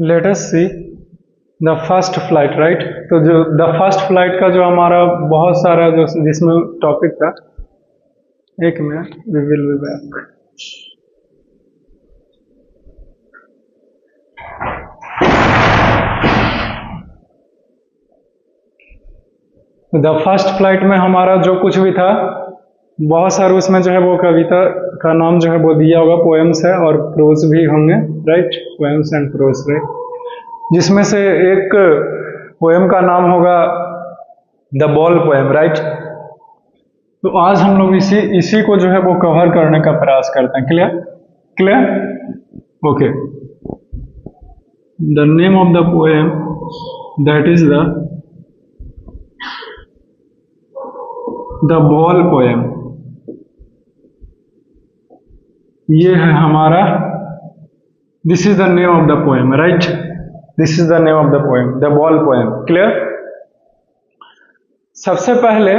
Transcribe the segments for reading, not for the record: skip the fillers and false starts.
Let us see the first flight, right. तो जो the first flight का जो हमारा बहुत सारा जो जिसमें टॉपिक था, एक minute, we will be back. The first flight में हमारा जो कुछ भी था, बहुत सारे उसमें जो है वो कविता का नाम जो है वो दिया होगा, पोएम्स है और प्रोज भी होंगे, right, poems and prose, right. जिसमें से एक पोएम का नाम होगा द बॉल पोएम, राइट। तो आज हम लोग इसी को जो है वो कवर करने का प्रयास करते हैं। Clear clear, okay. The name of the poem that is the ball poem. ये है हमारा, this is the name of the poem, right, this is the name of the poem, the ball poem. Clear. सबसे पहले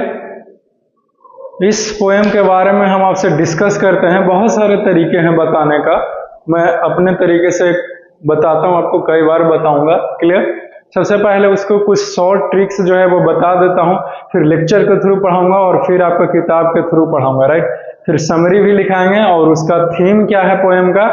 इस poem के बारे में हम आपसे डिस्कस करते हैं। बहुत सारे तरीके हैं बताने का, मैं अपने तरीके से बताता हूं, आपको कई बार बताऊंगा। क्लियर। सबसे पहले उसको कुछ शॉर्ट ट्रिक्स जो है वो बता देता हूं, फिर लेक्चर के थ्रू पढ़ाऊंगा और फिर आपको किताब के थ्रू पढ़ाऊंगा, राइट। फिर समरी भी लिखाएंगे और उसका थीम क्या है पोएम का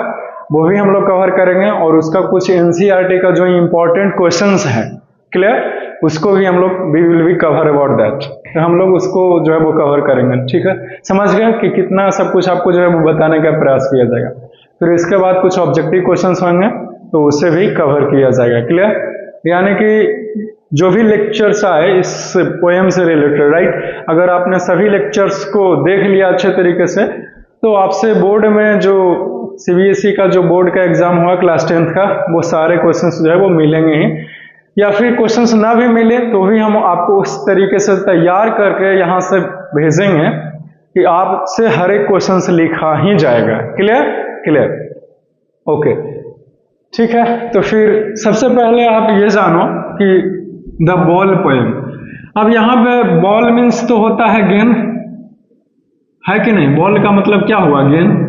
वो भी हम लोग कवर करेंगे, और उसका कुछ एनसीईआरटी का जो इंपॉर्टेंट क्वेश्चंस है, क्लियर, उसको भी हम लोग we will be cover about that. तो हम लोग उसको जो है वो कवर करेंगे, ठीक है। समझ गए कि कितना सब कुछ आपको जो है वो बताने का प्रयास किया जाएगा। फिर इसके बाद कुछ ऑब्जेक्टिव क्वेश्चंस होंगे तो उसे भी कवर किया जाएगा। क्लियर। यानी कि जो भी लेक्चर्स आए इस पोएम से रिलेटेड, राइट, अगर आपने सभी लेक्चर्स को देख लिया अच्छे तरीके से तो आपसे बोर्ड में जो सीबीएसई का जो बोर्ड का एग्जाम हुआ क्लास 10th का, वो सारे क्वेश्चंस जो है वो मिलेंगे ही, या फिर क्वेश्चंस ना भी मिले तो भी हम आपको उस तरीके से तैयार करके यहाँ से भेजेंगे कि आपसे हर एक क्वेश्चंस लिखा ही जाएगा। क्लियर क्लियर, ओके, ठीक है। तो फिर सबसे पहले आप ये जानो कि द बॉल पोएम। अब यहाँ पे बॉल मीन्स तो होता है गेंद, है कि नहीं। बॉल का मतलब क्या हुआ, गेंद,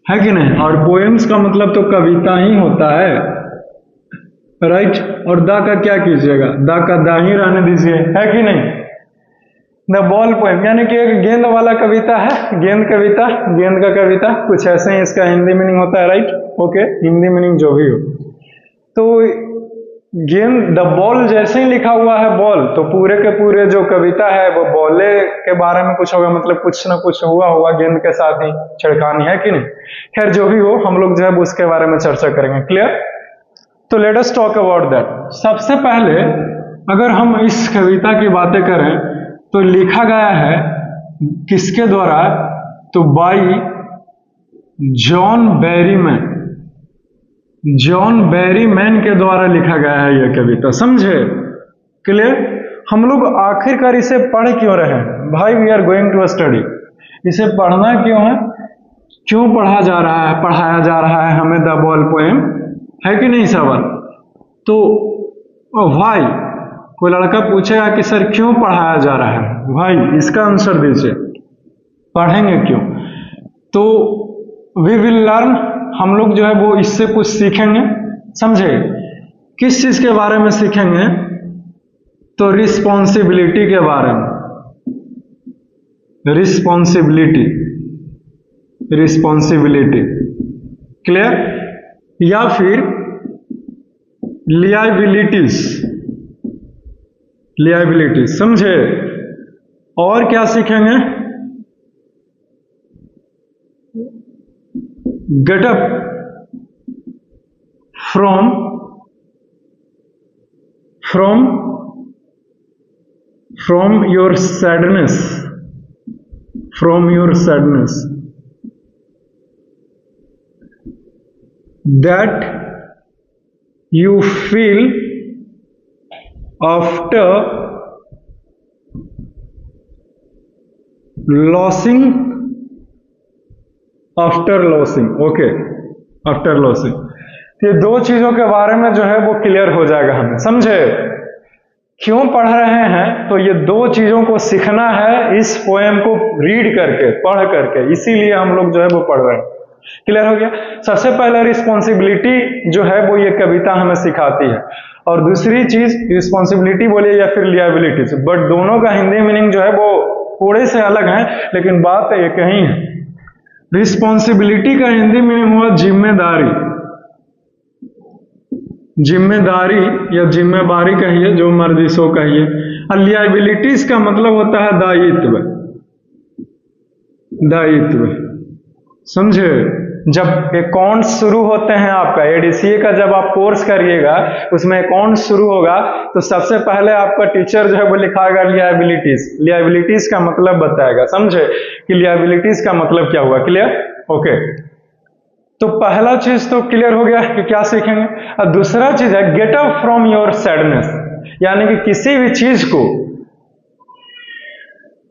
है कि नहीं। और पोएम्स का मतलब तो कविता ही होता है, राइट। और दा का क्या कीजिएगा, दा का दा ही रहने दीजिए, है कि नहीं। द बॉल पोएम यानी कि एक गेंद वाला कविता है, गेंद कविता, गेंद का कविता, कुछ ऐसे ही इसका हिंदी मीनिंग होता है, राइट, ओके। हिंदी मीनिंग जो भी हो, तो गेंद द बॉल जैसे ही लिखा हुआ है बॉल, तो पूरे के पूरे जो कविता है वो बॉले के बारे में कुछ होगा, मतलब कुछ ना कुछ हुआ होगा गेंद के साथ ही छिड़कानी, है कि नहीं। खैर जो भी हो, हम लोग जो है उसके बारे में चर्चा करेंगे। क्लियर। तो let us talk about that. सबसे पहले अगर हम इस कविता की बातें करें तो लिखा गया है किसके द्वारा, तो by John Berryman, John Berryman के द्वारा लिखा गया है यह कविता, समझे। क्लियर। हम लोग आखिरकार इसे पढ़ क्यों रहे हैं भाई, we are going to study. इसे पढ़ना क्यों है, क्यों पढ़ा जा रहा है, पढ़ाया जा रहा है हमें द बॉल पोएम, है कि नहीं सवाल। तो भाई कोई लड़का पूछेगा कि सर क्यों पढ़ाया जा रहा है, भाई इसका आंसर दीजिए, पढ़ेंगे क्यों। तो वी विल लर्न, हम लोग जो है वो इससे कुछ सीखेंगे, समझे। किस चीज के बारे में सीखेंगे, तो रिस्पॉन्सिबिलिटी के बारे में, रिस्पॉन्सिबिलिटी, रिस्पॉन्सिबिलिटी, क्लियर, या फिर लियाबिलिटीज, लियाबिलिटीज, समझे। और क्या सीखेंगे, get up from your sadness, from your sadness, that you feel after losing, after losing, okay, after losing। ये दो चीजों के बारे में जो है वो क्लियर हो जाएगा हमें, समझे। क्यों पढ़ रहे हैं, तो ये दो चीजों को सीखना है इस पोएम को रीड करके, पढ़ करके, इसीलिए हम लोग जो है वो पढ़ रहे हैं। क्लियर हो गया। सबसे पहले रिस्पॉन्सिबिलिटी जो है वो ये कविता हमें सिखाती है, और दूसरी चीज रिस्पॉन्सिबिलिटी बोलिए या फिर लियाबिलिटीज, बट दोनों का हिंदी मीनिंग जो है वो थोड़े से अलग है, लेकिन बात एक ही है। रिस्पॉन्सिबिलिटी का हिंदी मीनिंग हुआ जिम्मेदारी, जिम्मेदारी या जिम्मेवारी कहिए, जो मर्जी सो कहिए। और लियाबिलिटीज का मतलब होता है दायित्व, दायित्व, समझे। जब अकाउंट्स शुरू होते हैं आपका एडीसीए का, जब आप कोर्स करिएगा उसमें अकाउंट शुरू होगा तो सबसे पहले आपका टीचर जो है वो लिखाएगा लियाबिलिटीज, लियाबिलिटीज का मतलब बताएगा, समझे कि लियाबिलिटीज का मतलब क्या हुआ। क्लियर? ओके, तो पहला चीज तो क्लियर हो गया कि क्या सीखेंगे। और दूसरा चीज है get up from your sadness, यानी कि किसी भी चीज को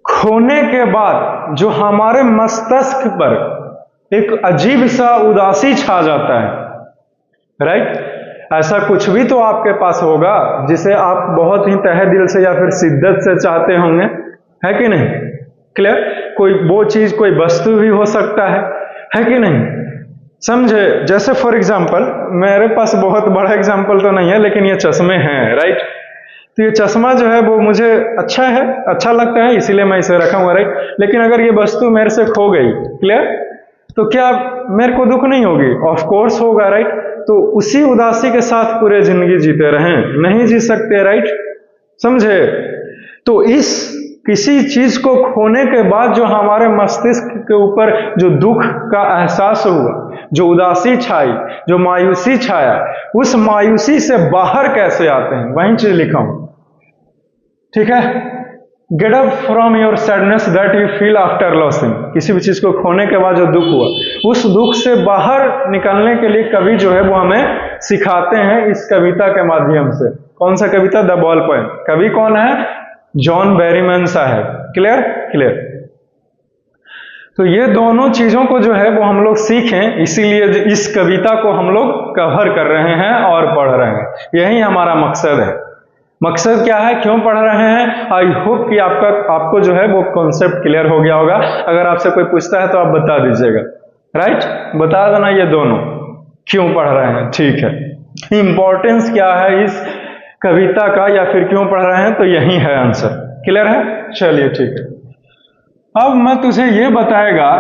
खोने के बाद जो हमारे मस्तिष्क पर एक अजीब सा उदासी छा जाता है, राइट। ऐसा कुछ भी तो आपके पास होगा जिसे आप बहुत ही तहे दिल से या फिर शिद्दत से चाहते होंगे, है कि नहीं। क्लियर? कोई वो चीज, कोई वस्तु भी हो सकता है कि नहीं, समझे। जैसे फॉर एग्जाम्पल, मेरे पास बहुत बड़ा एग्जाम्पल तो नहीं है लेकिन ये चश्मे हैं, राइट। तो ये चश्मा जो है वो मुझे अच्छा लगता है, इसीलिए मैं इसे रखा हुआ, राइट। लेकिन अगर ये वस्तु मेरे से खो गई, क्लियर, तो क्या मेरे को दुख नहीं होगी? ऑफ कोर्स होगा, राइट। तो उसी उदासी के साथ पूरे जिंदगी जीते रहें, नहीं जी सकते, राइट, समझे। तो इस किसी चीज को खोने के बाद जो हमारे मस्तिष्क के ऊपर जो दुख का एहसास हुआ, जो उदासी छाई, जो मायूसी छाया, उस मायूसी से बाहर कैसे आते हैं, वही चीज लिखा हूं, ठीक है। Get up from your sadness that you feel after losing, किसी भी चीज को खोने के बाद जो दुख हुआ, उस दुख से बाहर निकलने के लिए कवि जो है वो हमें सिखाते हैं इस कविता के माध्यम से। कौन सा कविता? The ball poem. कवि कौन है? जॉन बेरीमैन साहब। क्लियर? क्लियर। तो ये दोनों चीजों को जो है वो हम लोग सीखें, इसीलिए इस कविता को हम लोग कवर कर रहे हैं और पढ़ रहे हैं, यही हमारा मकसद है। मकसद क्या है, क्यों पढ़ रहे हैं? आई होप कि आपको जो है वो कॉन्सेप्ट क्लियर हो गया होगा। अगर आपसे कोई पूछता है तो आप बता दीजिएगा, राइट, बता देना ये दोनों क्यों पढ़ रहे हैं, ठीक है। इंपॉर्टेंस क्या है इस कविता का या फिर क्यों पढ़ रहे हैं, तो यही है आंसर। क्लियर है? चलिए ठीक है। अब मैं तुझे ये बताएगा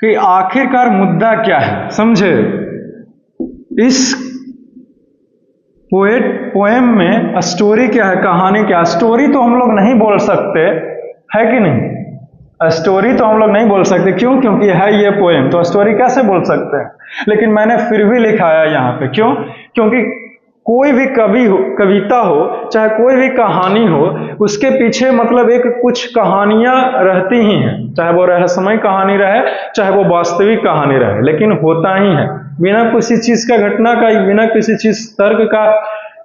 कि आखिरकार मुद्दा क्या है, समझे। इस पोएम में स्टोरी क्या है, कहानी क्या है। स्टोरी तो हम लोग नहीं बोल सकते, है कि नहीं। स्टोरी तो हम लोग नहीं बोल सकते, क्यों? क्योंकि है ये पोएम, तो स्टोरी कैसे बोल सकते हैं। लेकिन मैंने फिर भी लिखा है यहाँ पे, क्यों? क्योंकि कोई भी कविता हो, चाहे कोई भी कहानी हो, उसके पीछे मतलब एक कुछ कहानियां रहती ही हैं, चाहे वो रहस्यमय कहानी रहे, चाहे वो वास्तविक कहानी रहे, लेकिन होता ही है। बिना किसी चीज का घटना का, बिना किसी चीज तर्क का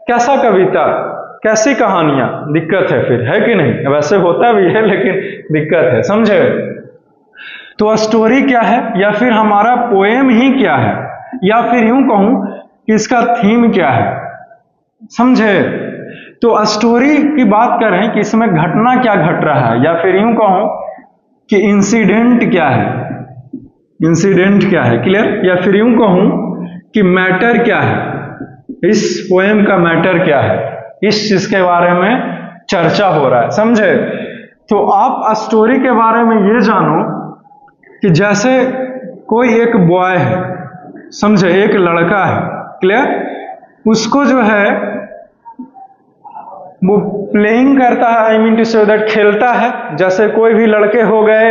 कैसा कविता, कैसी कहानियां, दिक्कत है फिर, है कि नहीं। वैसे होता भी है लेकिन दिक्कत है, समझे। तो स्टोरी क्या है, या फिर हमारा पोएम ही क्या है, या फिर यूं कहूं कि इसका थीम क्या है, समझे। तो स्टोरी की बात करें कि इसमें घटना क्या घट रहा है, या फिर यूं कहूं कि इंसिडेंट क्या है, इंसिडेंट क्या है, क्लियर। या फिर यूं कहूं कि मैटर क्या है, इस पोएम का मैटर क्या है, इस चीज के बारे में चर्चा हो रहा है, समझे। तो आप स्टोरी के बारे में ये जानो कि जैसे कोई एक बॉय है, समझे, एक लड़का है, क्लियर। उसको जो है वो प्लेइंग करता है, I mean to say that खेलता है, जैसे कोई भी लड़के हो गए,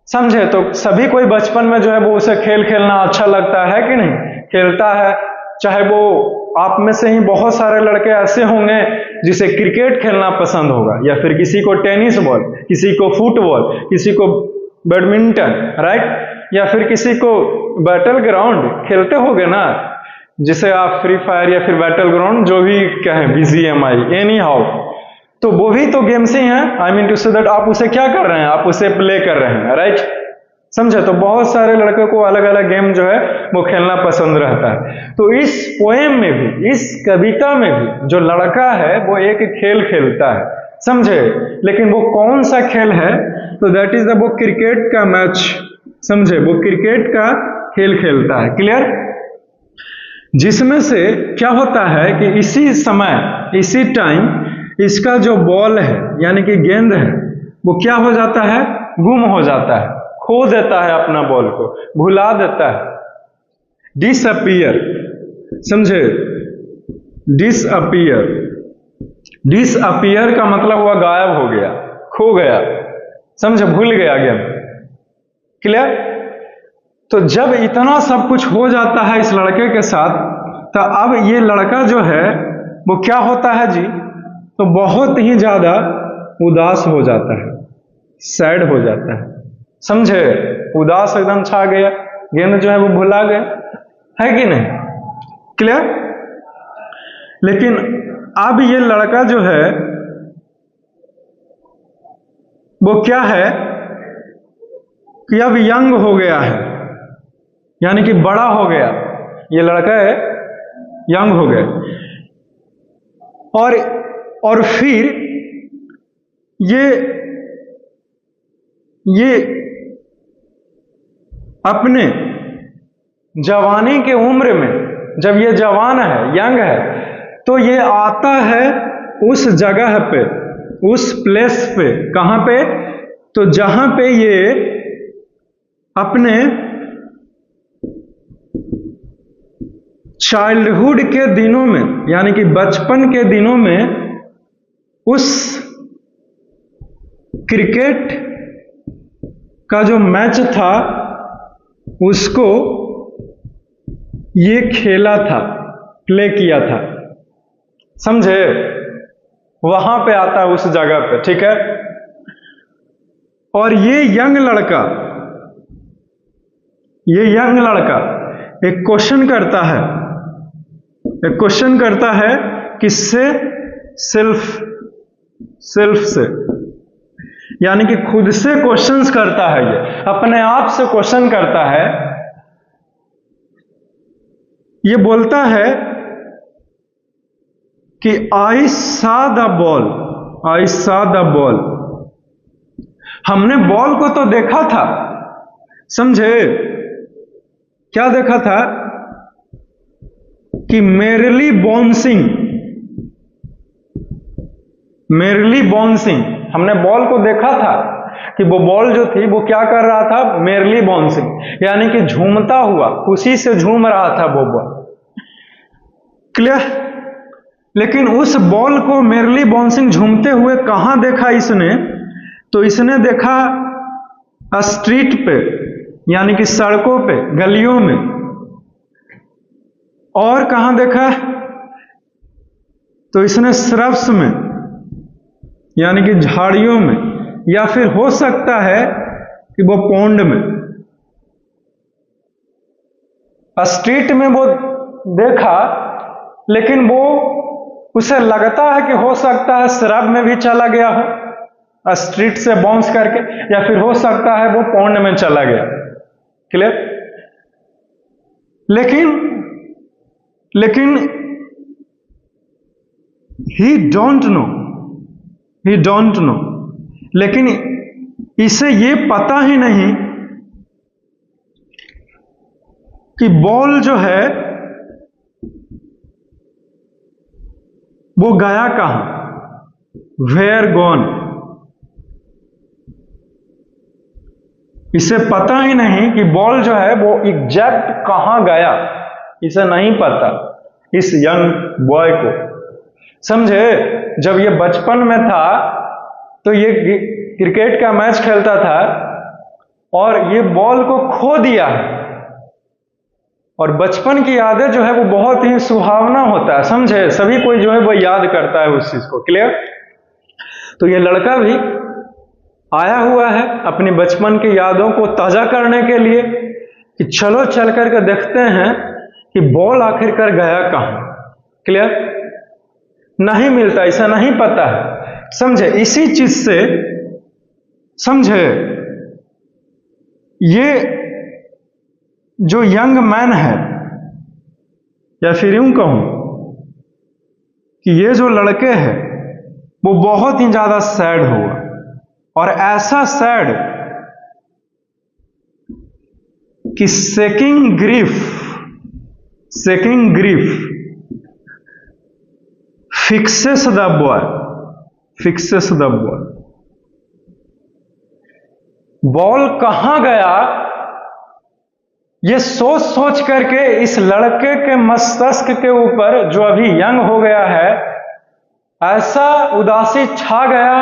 समझे। तो सभी कोई बचपन में जो है वो उसे खेल खेलना अच्छा लगता है कि नहीं, खेलता है। चाहे वो आप में से ही बहुत सारे लड़के ऐसे होंगे जिसे क्रिकेट खेलना पसंद होगा, या फिर किसी को टेनिस बॉल, किसी को फुटबॉल, किसी को बैडमिंटन, राइट, या फिर किसी को बैटल ग्राउंड खेलते होगे ना, जिसे आप फ्री फायर या फिर बैटल ग्राउंड जो भी कहें, BGMI, एनी हाउ, तो वो भी तो गेम्स ही हैं। I mean to say that आप उसे क्या कर रहे हैं, आप उसे प्ले कर रहे हैं, राइट, समझे। तो बहुत सारे लड़कों को अलग अलग गेम जो है वो खेलना पसंद रहता है। तो इस पोएम में भी, इस कविता में भी जो लड़का है वो एक खेल खेलता है, समझे। लेकिन वो कौन सा खेल है, तो दैट इज द वो क्रिकेट का मैच, समझे, वो क्रिकेट का खेल खेलता है। क्लियर? जिसमें से क्या होता है कि इसी समय इसी टाइम इसका जो बॉल है यानी कि गेंद है वो क्या हो जाता है, गुम हो जाता है, खो देता है, अपना बॉल को भुला देता है, डिसअपीयर। समझे, डिसअपीयर। डिसअपीयर का मतलब हुआ गायब हो गया, खो गया, समझे, भूल गया गेम। क्लियर? तो जब इतना सब कुछ हो जाता है इस लड़के के साथ, तो अब ये लड़का जो है वो क्या होता है जी, तो बहुत ही ज्यादा उदास हो जाता है, सैड हो जाता है। समझे, उदास एकदम छा गया, गेंद जो है वो भुला गया, है कि नहीं? क्लियर? लेकिन अब ये लड़का जो है वो क्या है कि अब यंग हो गया है, यानी कि बड़ा हो गया। ये लड़का है यंग हो गया, और फिर ये अपने जवानी के उम्र में जब ये जवान है, यंग है, तो ये आता है उस जगह पे, उस प्लेस पे, कहां पे, तो जहां पे ये अपने चाइल्डहुड के दिनों में यानी कि बचपन के दिनों में उस क्रिकेट का जो मैच था उसको ये खेला था, प्ले किया था। समझे, वहां पे आता है उस जगह पे, ठीक है। और ये यंग लड़का एक क्वेश्चन करता है किससे, सेल्फ से, यानी कि खुद से क्वेश्चंस करता है, ये अपने आप से क्वेश्चन करता है। ये बोलता है कि आई सॉ द बॉल, हमने बॉल को तो देखा था। समझे, क्या देखा था कि मेरली बाउंसिंग, हमने बॉल को देखा था कि वो बॉल जो थी वो क्या कर रहा था, मेरली बाउंसिंग, यानी कि झूमता हुआ, खुशी से झूम रहा था वो बॉल। क्लियर? लेकिन उस बॉल को मेरली बाउंसिंग झूमते हुए कहां देखा इसने, तो इसने देखा स्ट्रीट पे, यानी कि सड़कों पे, गलियों में। और कहां देखा, तो इसने श्रब्स में, यानी कि झाड़ियों में, या फिर हो सकता है कि वो पौंड में। स्ट्रीट में वो देखा, लेकिन वो उसे लगता है कि हो सकता है श्रब में भी चला गया हो, स्ट्रीट से बाउंस करके, या फिर हो सकता है वो पौंड में चला गया। क्लियर? लेकिन ही डोंट नो, लेकिन इसे ये पता ही नहीं कि बॉल जो है वो गया कहां, वेयर गॉन। इसे पता ही नहीं कि बॉल जो है वो एग्जैक्ट कहां गया, इसे नहीं पता इस यंग बॉय को। समझे, जब ये बचपन में था तो ये क्रिकेट का मैच खेलता था और ये बॉल को खो दिया है, और बचपन की यादें जो है वो बहुत ही सुहावना होता है। समझे, सभी कोई जो है वो याद करता है उस चीज को। क्लियर? तो ये लड़का भी आया हुआ है अपनी बचपन की यादों को ताजा करने के लिए कि चलो चल करके देखते हैं कि बॉल आखिरकार गया कहां। क्लियर? नहीं मिलता, इसे नहीं पता है। समझे, इसी चीज से, समझे, ये जो यंग मैन है, या फिर यूं कहूं कि ये जो लड़के हैं वो बहुत ही ज्यादा सैड हुआ, और ऐसा सैड कि shaking grief fixes the boy. Ball कहां गया, ये सोच सोच करके इस लड़के के मस्तिष्क के ऊपर, जो अभी यंग हो गया है, ऐसा उदासी छा गया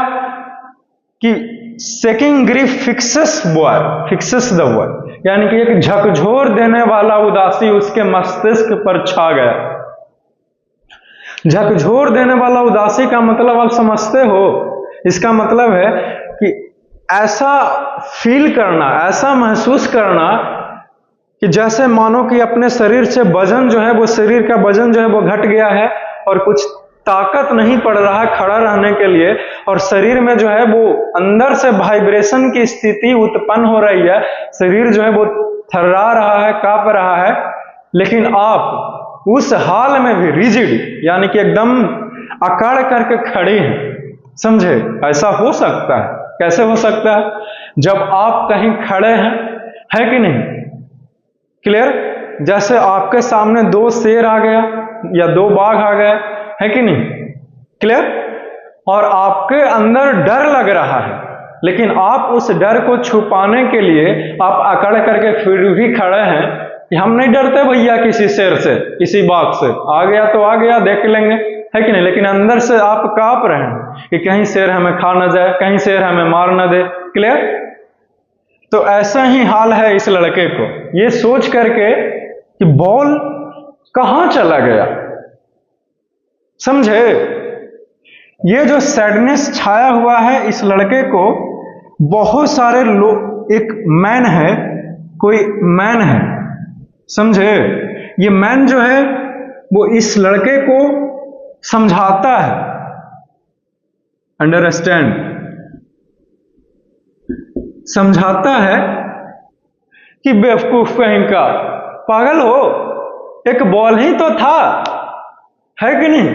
कि shaking grief fixes the boy, यानी कि एक झकझोर देने वाला उदासी उसके मस्तिष्क पर छा गया। झकझोर देने वाला उदासी का मतलब आप समझते हो, इसका मतलब है कि ऐसा फील करना, ऐसा महसूस करना कि जैसे मानो कि अपने शरीर से वजन जो है, वो शरीर का वजन जो है वो घट गया है और कुछ ताकत नहीं पड़ रहा है खड़ा रहने के लिए, और शरीर में जो है वो अंदर से वाइब्रेशन की स्थिति उत्पन्न हो रही है, शरीर जो है वो थर्रा रहा है, कांप रहा है, लेकिन आप उस हाल में भी रिजिड, यानी कि एकदम अकड़ करके खड़े हैं। समझे? ऐसा हो सकता है। कैसे हो सकता है? जब आप कहीं खड़े हैं, है कि नहीं? क्लियर? जैसे आपके सामने 2 शेर आ गया या 2 बाघ आ गए, है कि नहीं? क्लियर? और आपके अंदर डर लग रहा है, लेकिन आप उस डर को छुपाने के लिए आप अकड़ करके फिर भी खड़े हैं कि हम नहीं डरते भैया किसी शेर से, किसी बाघ से, आ गया तो आ गया, देख लेंगे, है कि नहीं? लेकिन अंदर से आप कांप रहे हैं कि कहीं शेर हमें खा न जाए, कहीं शेर हमें मार न दे। क्लियर? तो ऐसा ही हाल है इस लड़के को, ये सोच करके कि बॉल कहां चला गया। समझे? ये जो सैडनेस छाया हुआ है इस लड़के को, बहुत सारे लोग, एक मैन है, कोई मैन है, समझे? ये मैन जो है वो इस लड़के को समझाता है, अंडरस्टैंड, समझाता है कि बेवकूफ कहीं का, पागल हो, एक बॉल ही तो था, है कि नहीं?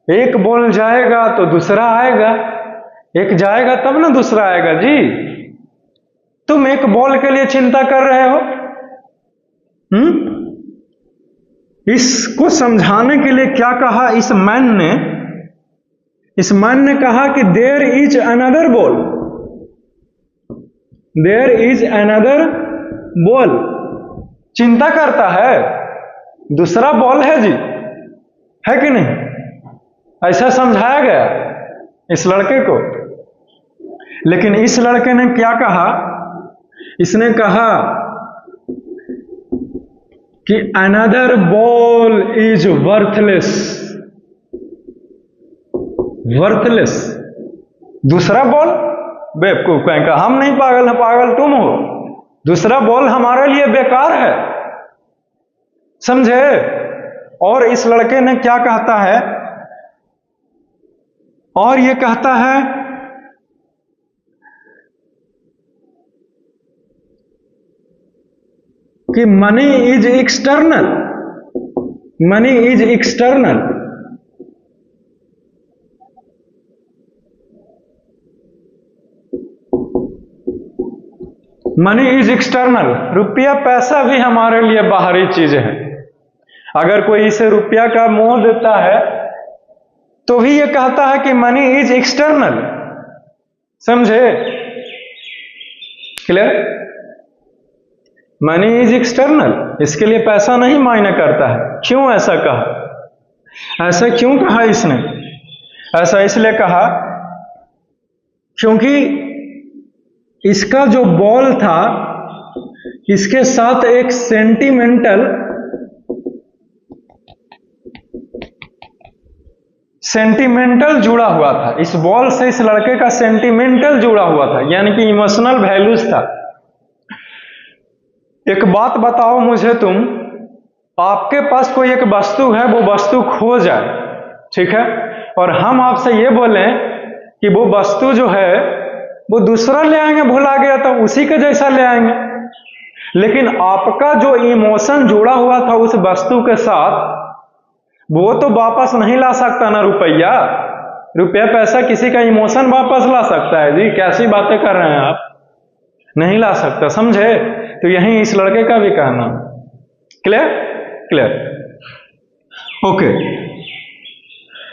एक बॉल जाएगा तो दूसरा आएगा, एक जाएगा तब ना दूसरा आएगा जी। तुम एक बॉल के लिए चिंता कर रहे हो? इसको समझाने के लिए क्या कहा इस मैन ने? इस मैन ने कहा कि there is another ball, there is another ball. चिंता करता है, दूसरा बॉल है जी, है कि नहीं? ऐसा समझाया गया इस लड़के को। लेकिन इस लड़के ने क्या कहा? इसने कहा कि another ball is worthless, worthless. दूसरा बॉल, बेवकूफ कहीं का, हम नहीं पागल है, पागल तुम हो, दूसरा बॉल हमारे लिए बेकार है। समझे? और इस लड़के ने क्या कहता है, और ये कहता है कि money is external, money is external. Money is external, रुपया पैसा भी हमारे लिए बाहरी चीज है। अगर कोई इसे रुपया का मोह देता है तो भी ये कहता है कि मनी इज एक्सटर्नल। समझे? क्लियर? मनी इज एक्सटर्नल, इसके लिए पैसा नहीं मायने करता है। क्यों ऐसा कहा? ऐसा क्यों कहा इसने? ऐसा इसलिए कहा क्योंकि इसका जो बॉल था, इसके साथ एक सेंटिमेंटल जुड़ा हुआ था। इस बॉल से इस लड़के का सेंटिमेंटल जुड़ा हुआ था, यानी कि इमोशनल वैल्यूज था। एक बात बताओ मुझे तुम, आपके पास कोई एक वस्तु है, वो वस्तु खो जाए, ठीक है, और हम आपसे ये बोलें कि वो वस्तु जो है वो दूसरा ले आएंगे, भुला गया तो उसी के जैसा ले आएंगे, लेकिन आपका जो इमोशन जुड़ा हुआ था उस वस्तु के साथ, वो तो वापस नहीं ला सकता ना रुपया। रुपया पैसा किसी का इमोशन वापस ला सकता है जी? कैसी बातें कर रहे हैं आप? नहीं ला सकता। समझे? तो यही इस लड़के का भी कहना। Clear clear okay.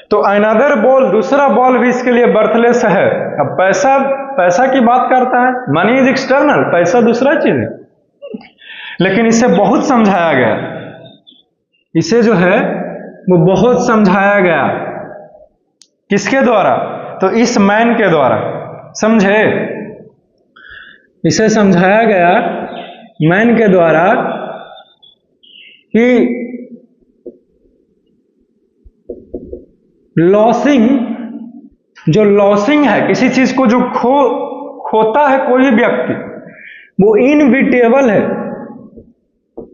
तो अनदर बॉल, दूसरा बॉल भी इसके लिए बर्थलेस है। अब पैसा, पैसा की बात करता है, मनी इज एक्सटर्नल, पैसा दूसरा चीज है, लेकिन इसे बहुत समझाया गया, इसे जो है वो बहुत समझाया गया। किसके द्वारा? तो इस मैन के द्वारा, समझे? इसे समझाया गया मैन के द्वारा कि लॉसिंग, जो लॉसिंग है, किसी चीज को जो खोता है कोई व्यक्ति, वो इनविटेबल है,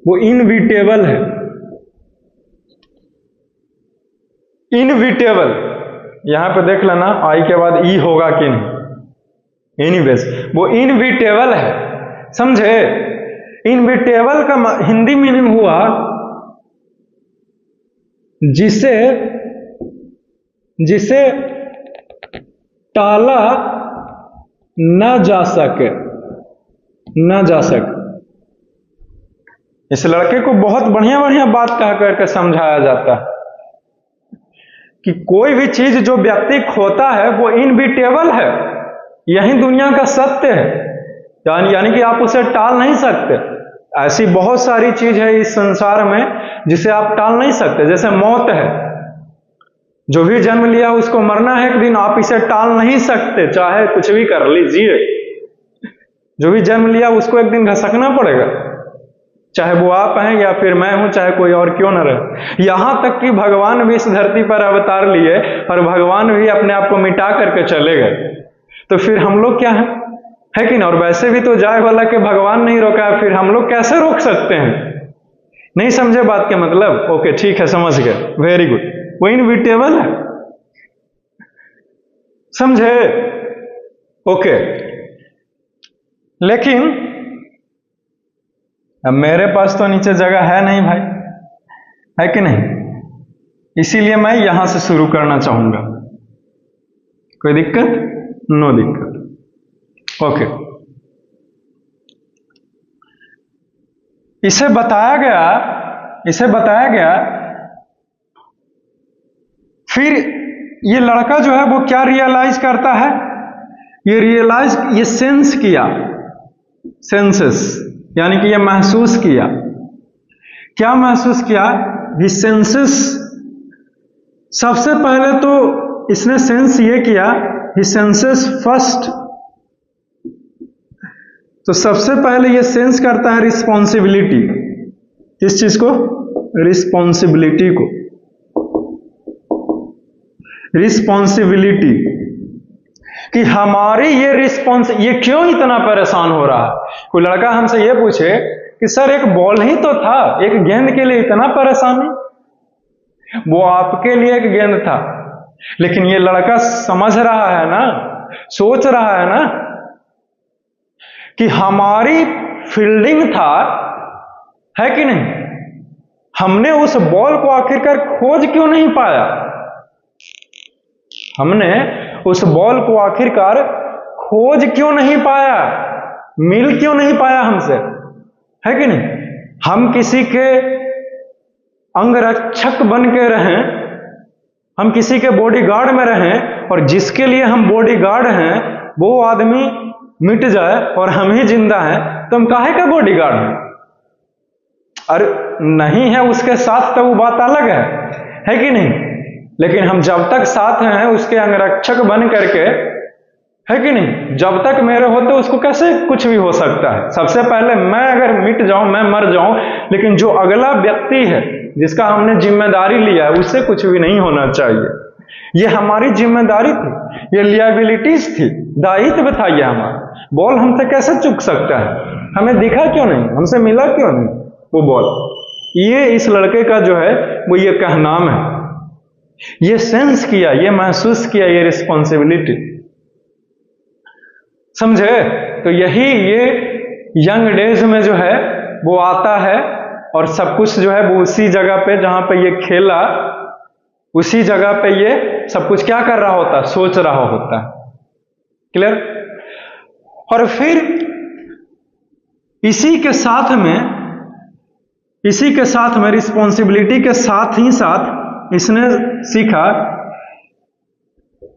वो इनविटेबल है, इनविटेबल। यहां पे देख लेना आई के बाद ई होगा कि नहीं, एनीवेज वो इनविटेबल है, समझे? इनविटेबल का हिंदी मीनिंग हुआ जिसे, जिसे टाला ना जा सके, ना जा सके। इस लड़के को बहुत बढ़िया बढ़िया बात कह करके समझाया जाता है कि कोई भी चीज जो व्यक्ति खोता है वो इनविटेबल है, यही दुनिया का सत्य है, यानी कि आप उसे टाल नहीं सकते। ऐसी बहुत सारी चीज है इस संसार में जिसे आप टाल नहीं सकते, जैसे मौत है, जो भी जन्म लिया उसको मरना है एक दिन, आप इसे टाल नहीं सकते, चाहे कुछ भी कर लीजिए। जो भी जन्म लिया उसको एक दिन घसकना पड़ेगा, चाहे वो आप हैं या फिर मैं हूं, चाहे कोई और क्यों न रहे। यहां तक कि भगवान भी इस धरती पर अवतार लिए और भगवान भी अपने आप को मिटा करके चले गए, तो फिर हम लोग क्या है कि ना? और वैसे भी तो जाए वाला के भगवान नहीं रोका, फिर हम लोग कैसे रोक सकते हैं? नहीं समझे बात के मतलब? ओके ठीक है, समझ गए, वेरी गुड। वो इनविटेबल है, समझे? ओके। लेकिन अब मेरे पास तो नीचे जगह है नहीं भाई, है कि नहीं? इसीलिए मैं यहां से शुरू करना चाहूंगा। कोई दिक्कत? नो दिक्कत। ओके। इसे बताया गया फिर ये लड़का जो है वो क्या रियलाइज करता है? ये सेंस किया, सेंसेस, यानी कि ये महसूस किया। क्या महसूस किया? ये सेंसेस, सबसे पहले तो इसने सेंस ये किया, ही सेंसेस फर्स्ट। तो सबसे पहले ये सेंस करता है रिस्पॉन्सिबिलिटी। किस चीज को? रिस्पॉन्सिबिलिटी को, रिस्पॉन्सिबिलिटी कि हमारी ये क्यों इतना परेशान हो रहा है। कोई लड़का हमसे ये पूछे कि सर एक बॉल ही तो था, एक गेंद के लिए इतना परेशानी? वो आपके लिए एक गेंद था, लेकिन ये लड़का समझ रहा है ना, सोच रहा है ना कि हमारी फील्डिंग था, है कि नहीं? हमने उस बॉल को आखिरकार खोज क्यों नहीं पाया? हमने उस बॉल को आखिरकार खोज क्यों नहीं पाया? मिल क्यों नहीं पाया हमसे, है कि नहीं? हम किसी के अंगरक्षक बन के रहें, हम किसी के बॉडीगार्ड में रहें, और जिसके लिए हम बॉडीगार्ड हैं वो आदमी मिट जाए और हम ही जिंदा हैं, तो हम काहे का बॉडीगार्ड हैं? अरे नहीं है उसके साथ तो वो बात अलग है कि नहीं? लेकिन हम जब तक साथ हैं उसके अंगरक्षक बन करके, है कि नहीं? जब तक मेरे होते उसको कैसे कुछ भी हो सकता है? सबसे पहले मैं अगर मिट जाऊं, मैं मर जाऊं, लेकिन जो अगला व्यक्ति है जिसका हमने जिम्मेदारी लिया है उससे कुछ भी नहीं होना चाहिए। ये हमारी जिम्मेदारी थी, ये लियाबिलिटीज थी, दायित्व था ये हमारा। बॉल हमसे कैसे चूक सकता है? हमें दिखा क्यों नहीं? हमसे मिला क्यों नहीं वो बॉल? ये इस लड़के का जो है वो ये कहनाम है। ये सेंस किया, ये महसूस किया, ये रिस्पॉन्सिबिलिटी, समझे? तो यही ये यंग डेज में जो है वो आता है, और सब कुछ जो है वो उसी जगह पे जहां पे ये खेला, उसी जगह पे ये सब कुछ क्या कर रहा होता है? सोच रहा होता है। क्लियर? और फिर इसी के साथ में रिस्पॉन्सिबिलिटी के साथ ही साथ इसने सीखा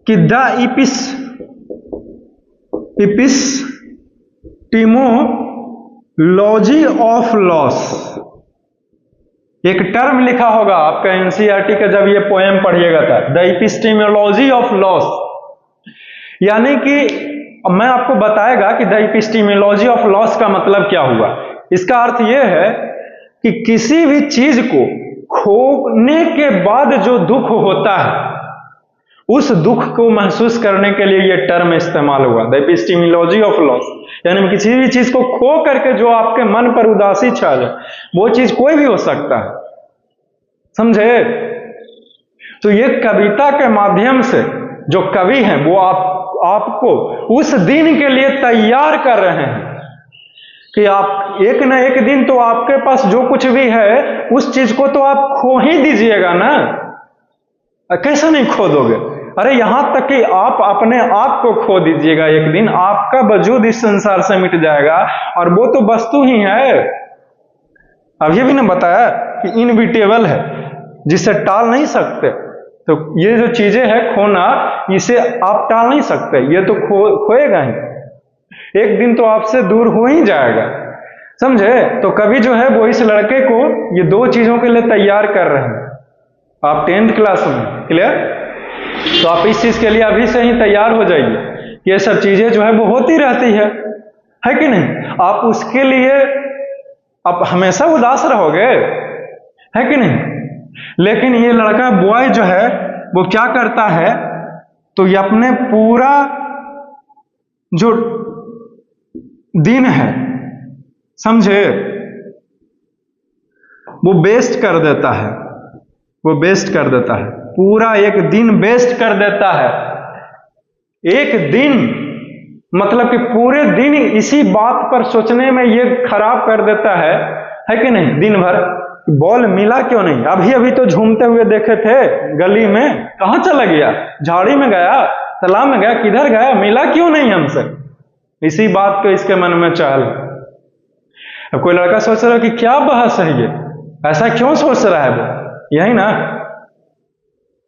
कि द इपिस्टीमोलॉजी ऑफ लॉस। एक टर्म लिखा होगा आपका एनसीईआरटी का जब ये पोएम पढ़िएगा था, द इपिस्टीमोलॉजी ऑफ लॉस, यानी कि मैं आपको बताएगा कि द इपिस्टीमोलॉजी ऑफ लॉस का मतलब क्या हुआ। इसका अर्थ यह है कि किसी भी चीज को खोने के बाद जो दुख होता है, उस दुख को महसूस करने के लिए यह टर्म इस्तेमाल हुआ, द इपिस्टीमोलॉजी ऑफ लॉस। यानी किसी भी चीज को खो करके जो आपके मन पर उदासी छा जाए, वो चीज कोई भी हो सकता है, समझे। तो ये कविता के माध्यम से जो कवि हैं वो आपको उस दिन के लिए तैयार कर रहे हैं कि आप एक न एक दिन तो आपके पास जो कुछ भी है उस चीज को तो आप खो ही दीजिएगा ना। कैसे नहीं खो दोगे? अरे यहां तक कि आप अपने आप को खो दीजिएगा, एक दिन आपका वजूद इस संसार से मिट जाएगा, और वो तो वस्तु ही है। अब ये भी ना बताया कि इनविटेबल है, जिसे टाल नहीं सकते। तो ये जो चीजें हैं खोना, इसे आप टाल नहीं सकते, ये तो खोएगा ही, एक दिन तो आपसे दूर हो ही जाएगा, समझे। तो कवि जो है वो इस लड़के को ये दो चीजों के लिए तैयार कर रहे हैं। आप 10th क्लास में, क्लियर? तो आप इस चीज के लिए अभी से ही तैयार हो जाइए। ये सब चीजें जो है वो होती रहती है कि नहीं? आप उसके लिए आप हमेशा उदास रहोगे, है कि नहीं? लेकिन ये लड़का बॉय जो है वो क्या करता है, तो ये अपने पूरा जो दिन है, समझे, वो वेस्ट कर देता है, पूरा एक दिन वेस्ट कर देता है। एक दिन मतलब कि पूरे दिन इसी बात पर सोचने में ये खराब कर देता है कि नहीं? दिन भर बॉल मिला क्यों नहीं? अभी तो झूमते हुए देखे थे गली में, कहां चला गया? झाड़ी में गया, तालाब में गया, किधर गया? मिला क्यों नहीं हमसे? इसी बात को इसके मन में चल। अब कोई लड़का सोच रहा है कि क्या बहस है ये, ऐसा क्यों सोच रहा है वो? यही ना,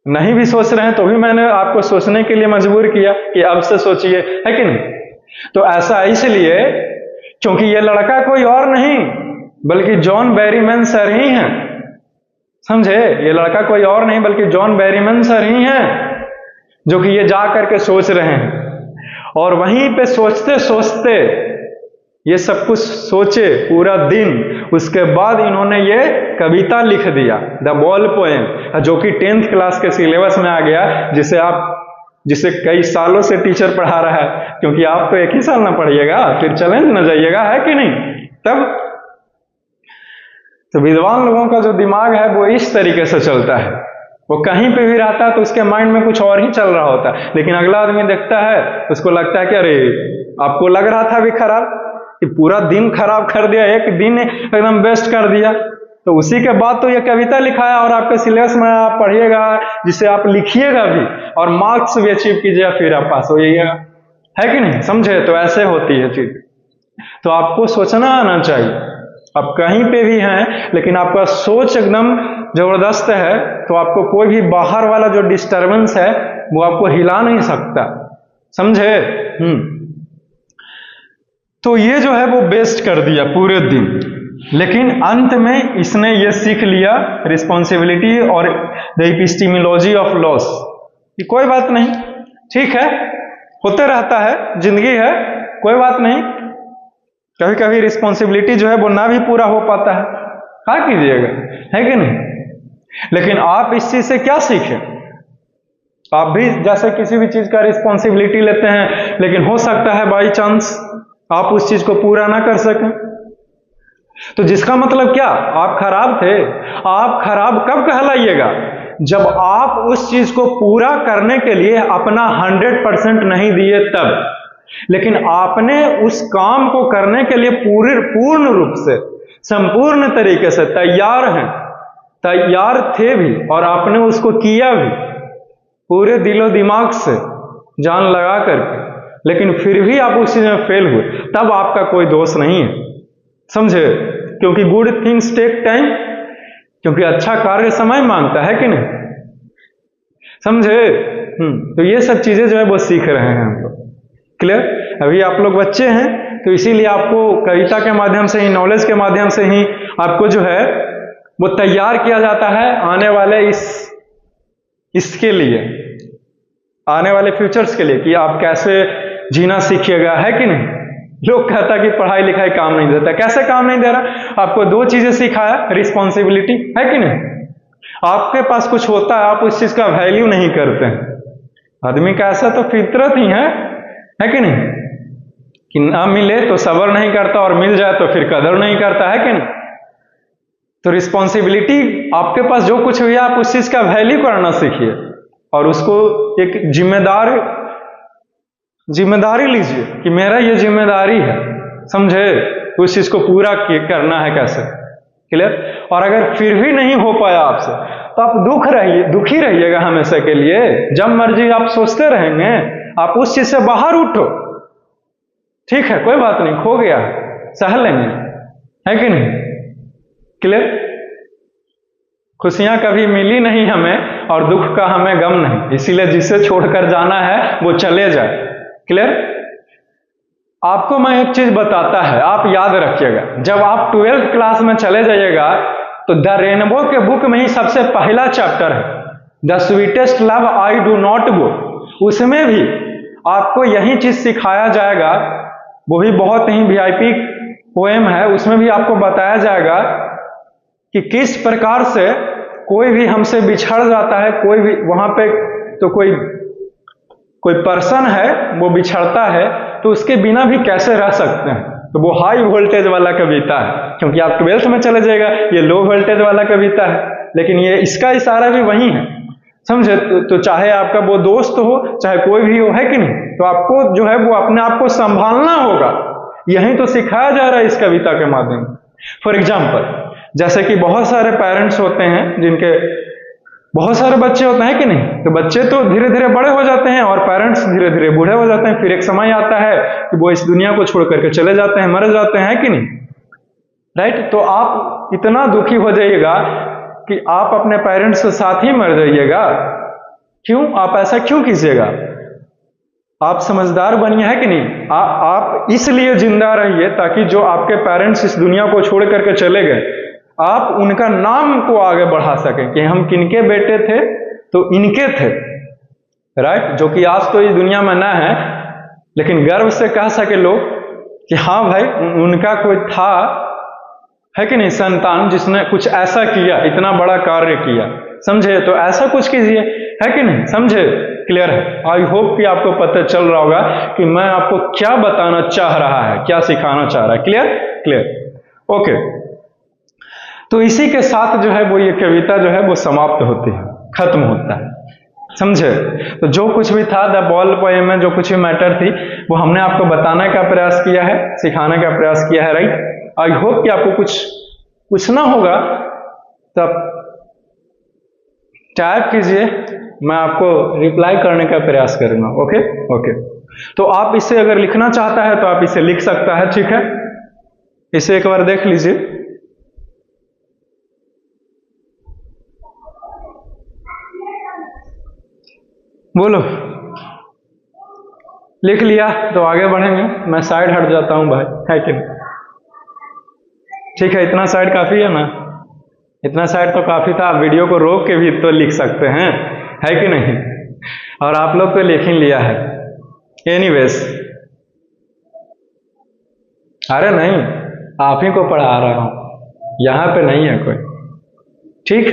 नहीं भी सोच रहे हैं तो भी मैंने आपको सोचने के लिए मजबूर किया कि अब से सोचिए, है कि नहीं? तो ऐसा इसलिए क्योंकि ये लड़का कोई और नहीं बल्कि जॉन बेरीमैन सर ही हैं, समझे। ये लड़का कोई और नहीं बल्कि जॉन बेरीमैन सर ही हैं, जो कि ये जा करके सोच रहे हैं। और वहीं पे सोचते सोचते ये सब कुछ सोचे पूरा दिन, उसके बाद इन्होंने ये कविता लिख दिया, द बॉल पोएम, जो कि 10th क्लास के सिलेबस में आ गया, जिसे कई सालों से टीचर पढ़ा रहा है, क्योंकि आप तो एक ही साल ना पढ़िएगा फिर चैलेंज न जाइएगा, है कि नहीं? तब तो विद्वान लोगों का जो दिमाग है वो इस तरीके से चलता है, वो कहीं पे भी रहता है तो उसके माइंड में कुछ और ही चल रहा होता है, लेकिन अगला आदमी देखता है उसको लगता है कि अरे आपको लग रहा था अभी खराब, कि पूरा दिन खराब कर दिया, एक दिन एकदम बेस्ट कर दिया। तो उसी के बाद तो ये कविता लिखा है और आपके सिलेबस में आप पढ़िएगा, जिसे आप लिखिएगा भी और मार्क्स भी अचीव कीजिएगा, फिर आप पास होइएगा, है कि नहीं? समझे। तो ऐसे होती है चीज। तो आपको सोचना आना चाहिए, आप कहीं पे भी हैं लेकिन आपका सोच एकदम जबरदस्त है, तो आपको कोई भी बाहर वाला जो डिस्टर्बेंस है वो आपको हिला नहीं सकता, समझे। तो ये जो है वो वेस्ट कर दिया पूरे दिन, लेकिन अंत में इसने ये सीख लिया रिस्पॉन्सिबिलिटी और द एपिस्टेमोलॉजी ऑफ लॉस कि कोई बात नहीं, ठीक है, होते रहता है, जिंदगी है, कोई बात नहीं, कभी कभी रिस्पॉन्सिबिलिटी जो है वो ना भी पूरा हो पाता है, क्या कीजिएगा, है कि नहीं। लेकिन आप इस चीज से क्या सीखें? आप भी जैसे किसी भी चीज का रिस्पॉन्सिबिलिटी लेते हैं, लेकिन हो सकता है बाई चांस आप उस चीज को पूरा ना कर सकें, तो जिसका मतलब क्या, आप खराब थे। आप खराब कब कहलाइएगा? जब आप उस चीज को पूरा करने के लिए अपना 100% नहीं दिए तब। लेकिन आपने उस काम को करने के लिए पूर्ण रूप से, संपूर्ण तरीके से तैयार थे भी, और आपने उसको किया भी पूरे दिलो दिमाग से, जान लगा करके, लेकिन फिर भी आप उस चीज में फेल हुए, तब आपका कोई दोष नहीं है, समझे? क्योंकि गुड थिंग्स टेक टाइम, क्योंकि अच्छा कार्य समय मांगता है कि नहीं, समझे? तो ये सब चीजें जो है वो सीख रहे हैं हम लोग। क्लियर? अभी आप लोग बच्चे हैं तो इसीलिए आपको कविता के माध्यम से ही, नॉलेज के माध्यम से ही आपको जो है वो तैयार किया जाता है आने वाले इसके लिए, आने वाले फ्यूचर्स के लिए, कि आप कैसे जीना सीखिएगा, है कि नहीं? लोग कहता कि पढ़ाई लिखाई काम नहीं देता। कैसे काम नहीं दे रहा? आपको दो चीजें सिखाया, रिस्पॉन्सिबिलिटी, है कि नहीं? आपके पास कुछ होता है, आप उस चीज का वैल्यू नहीं करते हैं। आदमी का ऐसा तो फितरत ही है कि नहीं, कि ना मिले तो सब्र नहीं करता और मिल जाए तो फिर कदर नहीं करता, है कि नहीं? तो रिस्पॉन्सिबिलिटी, आपके पास जो कुछ हुआ आप उस चीज का वैल्यू करना सीखिए और उसको एक जिम्मेदारी लीजिए कि मेरा ये जिम्मेदारी है, समझे? उस चीज को पूरा करना है कैसे। क्लियर? और अगर फिर भी नहीं हो पाया आपसे तो आप दुखी रहिएगा हमेशा के लिए। जब मर्जी आप सोचते रहेंगे, आप उस चीज से बाहर उठो, ठीक है, कोई बात नहीं, खो गया, सह लेंगे, है कि नहीं? क्लियर? खुशियां कभी मिली नहीं हमें और दुख का हमें गम नहीं, इसीलिए जिसे छोड़कर जाना है वो चले जाए। क्लियर? आपको मैं एक चीज बताता है, आप याद रखिएगा, जब आप 12th क्लास में चले जाइएगा तो द रेनबो के बुक में ही सबसे पहला चैप्टर है the sweetest love I do not go. उसमें भी आपको यही चीज सिखाया जाएगा, वो भी बहुत ही वीआईपी पोएम है। उसमें भी आपको बताया जाएगा कि किस प्रकार से कोई भी हमसे बिछड़ जाता है, कोई भी वहां पे तो कोई पर्सन है वो बिछड़ता है तो उसके बिना भी कैसे रह सकते हैं। तो वो हाई वोल्टेज वाला कविता है, क्योंकि आप 12th में चले जाएगा, ये लो वोल्टेज वाला कविता है, लेकिन ये इसका इशारा भी वही है, समझे? तो चाहे आपका वो दोस्त हो, चाहे कोई भी हो, है कि नहीं, तो आपको जो है वो अपने आप को संभालना होगा। यही तो सिखाया जा रहा है इस कविता के माध्यम से। फॉर एग्जाम्पल, जैसे कि बहुत सारे पेरेंट्स होते हैं जिनके बहुत सारे बच्चे होते हैं कि नहीं, तो बच्चे तो धीरे धीरे बड़े हो जाते हैं और पेरेंट्स धीरे धीरे बूढ़े हो जाते हैं। फिर एक समय आता है कि वो इस दुनिया को छोड़ करके चले जाते हैं, मर जाते हैं, कि नहीं, राइट? तो आप इतना दुखी हो जाइएगा कि आप अपने पेरेंट्स के साथ ही मर जाइएगा। क्यों? आप ऐसा क्यों कीजिएगा? आप समझदार बनिए, है कि नहीं? आप इसलिए जिंदा रहिए ताकि जो आपके पेरेंट्स इस दुनिया को छोड़ करके चले गए, आप उनका नाम को आगे बढ़ा सकें कि हम किनके बेटे थे, तो इनके थे, राइट? जो कि आज तो इस दुनिया में ना है, लेकिन गर्व से कह सके लोग कि हाँ भाई, उनका कोई था, है कि नहीं, संतान जिसने कुछ ऐसा किया, इतना बड़ा कार्य किया, समझे? तो ऐसा कुछ कीजिए, है कि नहीं, समझे? क्लियर है? आई होप कि आपको पता चल रहा होगा कि मैं आपको क्या बताना चाह रहा है, क्या सिखाना चाह रहा है। क्लियर? ओके। तो इसी के साथ जो है वो ये कविता जो है वो समाप्त होती है, खत्म होता है, समझे? तो जो कुछ भी था द बॉल पोएम में, जो कुछ भी मैटर थी, वो हमने आपको बताने का प्रयास किया है, सिखाने का प्रयास किया है, राइट? आई होप कि आपको कुछ पूछना होगा तब टाइप कीजिए, मैं आपको रिप्लाई करने का प्रयास करूंगा। ओके। तो आप इसे अगर लिखना चाहता है तो आप इसे लिख सकता है, ठीक है? इसे एक बार देख लीजिए। बोलो, लिख लिया तो आगे बढ़ेंगे। मैं साइड हट जाता हूं भाई, है कि नहीं? ठीक है, इतना साइड काफी है ना? इतना साइड तो काफी था। आप वीडियो को रोक के भी तो लिख सकते हैं, है कि नहीं? और आप लोग तो लिख ही लिया है। एनीवेज, अरे नहीं, आप ही को पढ़ा रहा हूं, यहां पे नहीं है कोई, ठीक?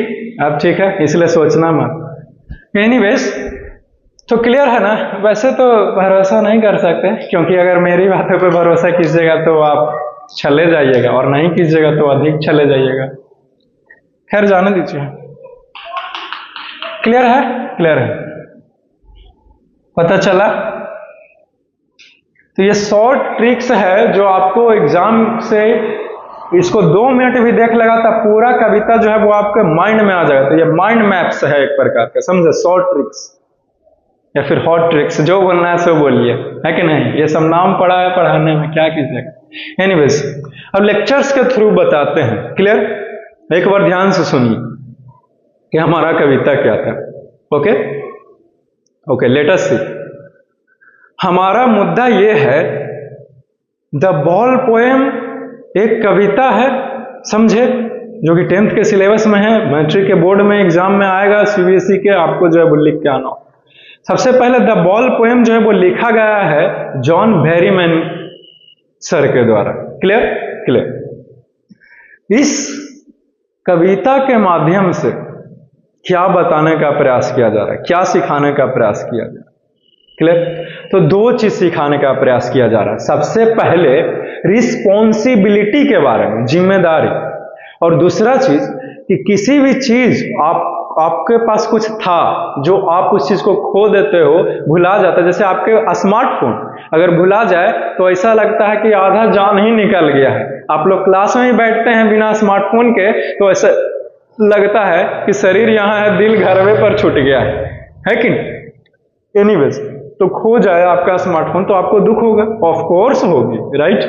अब ठीक है, इसलिए सोचना मत। एनीवेज, तो क्लियर है ना? वैसे तो भरोसा नहीं कर सकते, क्योंकि अगर मेरी बातों पर भरोसा कीजिएगा तो आप चले जाइएगा और नहीं कीजिएगा तो अधिक चले जाइएगा। खैर, जाने दीजिए। क्लियर है? पता चला? तो ये शॉर्ट ट्रिक्स है जो आपको एग्जाम से, इसको 2 मिनट भी देख लगा था, पूरा कविता जो है वो आपके माइंड में आ जाएगा। तो ये माइंड मैप्स है एक प्रकार का, समझे? शॉर्ट ट्रिक्स, या फिर हॉट ट्रिक्स, जो बोलना है सो बोलिए, है कि नहीं। ये सब नाम पड़ा है पढ़ाने में, क्या कीजिएगा। एनीवेज, अब लेक्चर्स के थ्रू बताते हैं। क्लियर? एक बार ध्यान से सुनिए कि हमारा कविता क्या था। ओके ओके, लेट अस सी। हमारा मुद्दा ये है, द बॉल पोएम एक कविता है, समझे, जो कि 10th के सिलेबस में है, मैट्रिक के बोर्ड में एग्जाम में आएगा, सीबीएसई के, आपको जो है वो लिख के आना हो। सबसे पहले द बॉल पोएम जो है वो लिखा गया है जॉन बेरीमैन सर के द्वारा। क्लियर? क्लियर। इस कविता के माध्यम से क्या बताने का प्रयास किया जा रहा है, क्या सिखाने का प्रयास किया जा रहा है। क्लियर? तो दो चीज सिखाने का प्रयास किया जा रहा है। सबसे पहले रिस्पॉन्सिबिलिटी के बारे में, जिम्मेदारी, और दूसरा चीज कि किसी भी चीज आपके पास कुछ था जो आप उस चीज को खो देते हो, भुला जाता है। जैसे आपके स्मार्टफोन अगर भुला जाए तो ऐसा लगता है कि आधा जान ही निकल गया है। आप लोग क्लास में ही बैठते हैं बिना स्मार्टफोन के, तो ऐसा लगता है कि शरीर यहाँ है, दिल घरवे पर छूट गया है कि नहीं। एनीवेज, तो खो जाए आपका स्मार्टफोन तो आपको दुख होगा, ऑफ कोर्स होगी, राइट।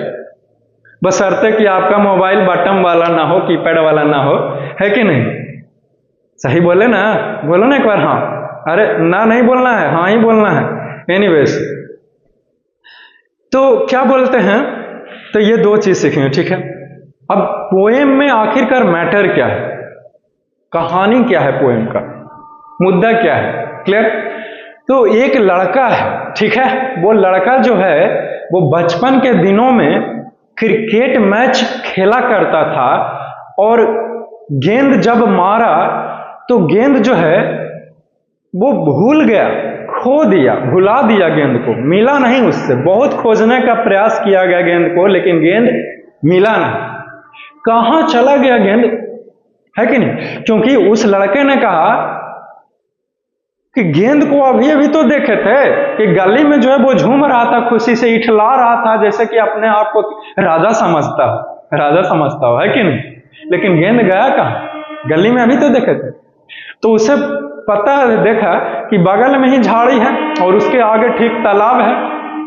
बशर्ते कि आपका मोबाइल बटन वाला ना हो, कीपैड वाला ना हो, है कि नहीं। सही बोले ना, बोलो ना एक बार हाँ। अरे ना नहीं बोलना है, हाँ ही बोलना है। एनीवेज, तो क्या बोलते हैं, तो ये दो चीज सीखेंगे, ठीक है। अब पोएम में आखिरकार मैटर क्या है, कहानी क्या है, पोएम का मुद्दा क्या है। क्लियर? तो एक लड़का है, ठीक है, वो लड़का जो है वो बचपन के दिनों में क्रिकेट मैच खेला करता था, और गेंद जब मारा तो गेंद जो है वो भूल गया, खो दिया, भुला दिया गेंद को, मिला नहीं उससे। बहुत खोजने का प्रयास किया गया गेंद को, लेकिन गेंद मिला नहीं। कहां चला गया गेंद, है कि नहीं। क्योंकि उस लड़के ने कहा कि गेंद को अभी अभी तो देखे थे कि गली में जो है वो झूम रहा था, खुशी से इठला रहा था, जैसे कि अपने आप को राजा समझता हो, है कि नहीं। लेकिन गेंद गया कहां, गली में अभी तो देखे थे। तो उसे पता है, देखा कि बगल में ही झाड़ी है और उसके आगे ठीक तालाब है,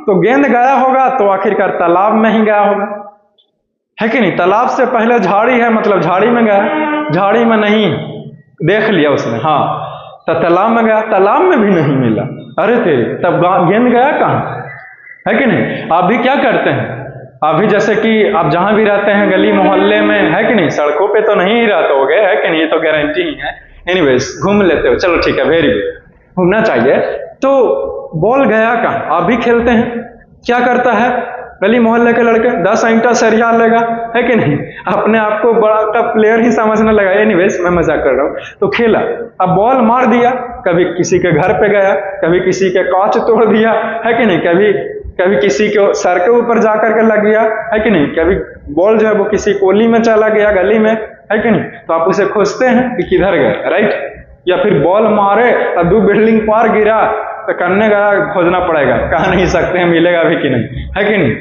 तो गेंद गया होगा तो आखिरकार तालाब में ही गया होगा, है कि नहीं। तालाब से पहले झाड़ी है, मतलब झाड़ी में गया, झाड़ी में नहीं, देख लिया उसने, हाँ, तो तालाब में गया, तालाब में भी नहीं मिला। अरे तेरी, तब गेंद गया कहां, है कि नहीं। आप भी क्या करते हैं, अभी जैसे कि आप जहां भी रहते हैं, गली मोहल्ले में, है कि नहीं, सड़कों पे तो नहीं ही रहते होगे, है कि नहीं, ये तो गारंटी ही है। एनीवेज, घूम लेते हो, चलो ठीक है, वेरी गुड, घूमना चाहिए। तो बॉल गया कहां, आप भी खेलते हैं, क्या करता है गली मोहल्ले के लड़के, 10 ईंटा सरिया लेगा, है कि नहीं, अपने आप को बड़ा टफ प्लेयर ही समझने लगा। एनीवेज, मैं मजाक कर रहा हूं। तो खेला, अब बॉल मार दिया, कभी किसी के घर पे गया, कभी किसी के कांच तोड़ दिया, है कि नहीं, कभी किसी के सर के ऊपर जाकर के लग गया, है कि नहीं, कभी बॉल जो है वो किसी कोली में चला गया, गली में, है कि नहीं। तो आप उसे खोजते हैं कि किधर गया, राइट। या फिर बॉल मारे और 2 बिल्डिंग पार गिरा तो करने गया, खोजना पड़ेगा, कह नहीं सकते हैं मिलेगा भी कि नहीं, है कि नहीं।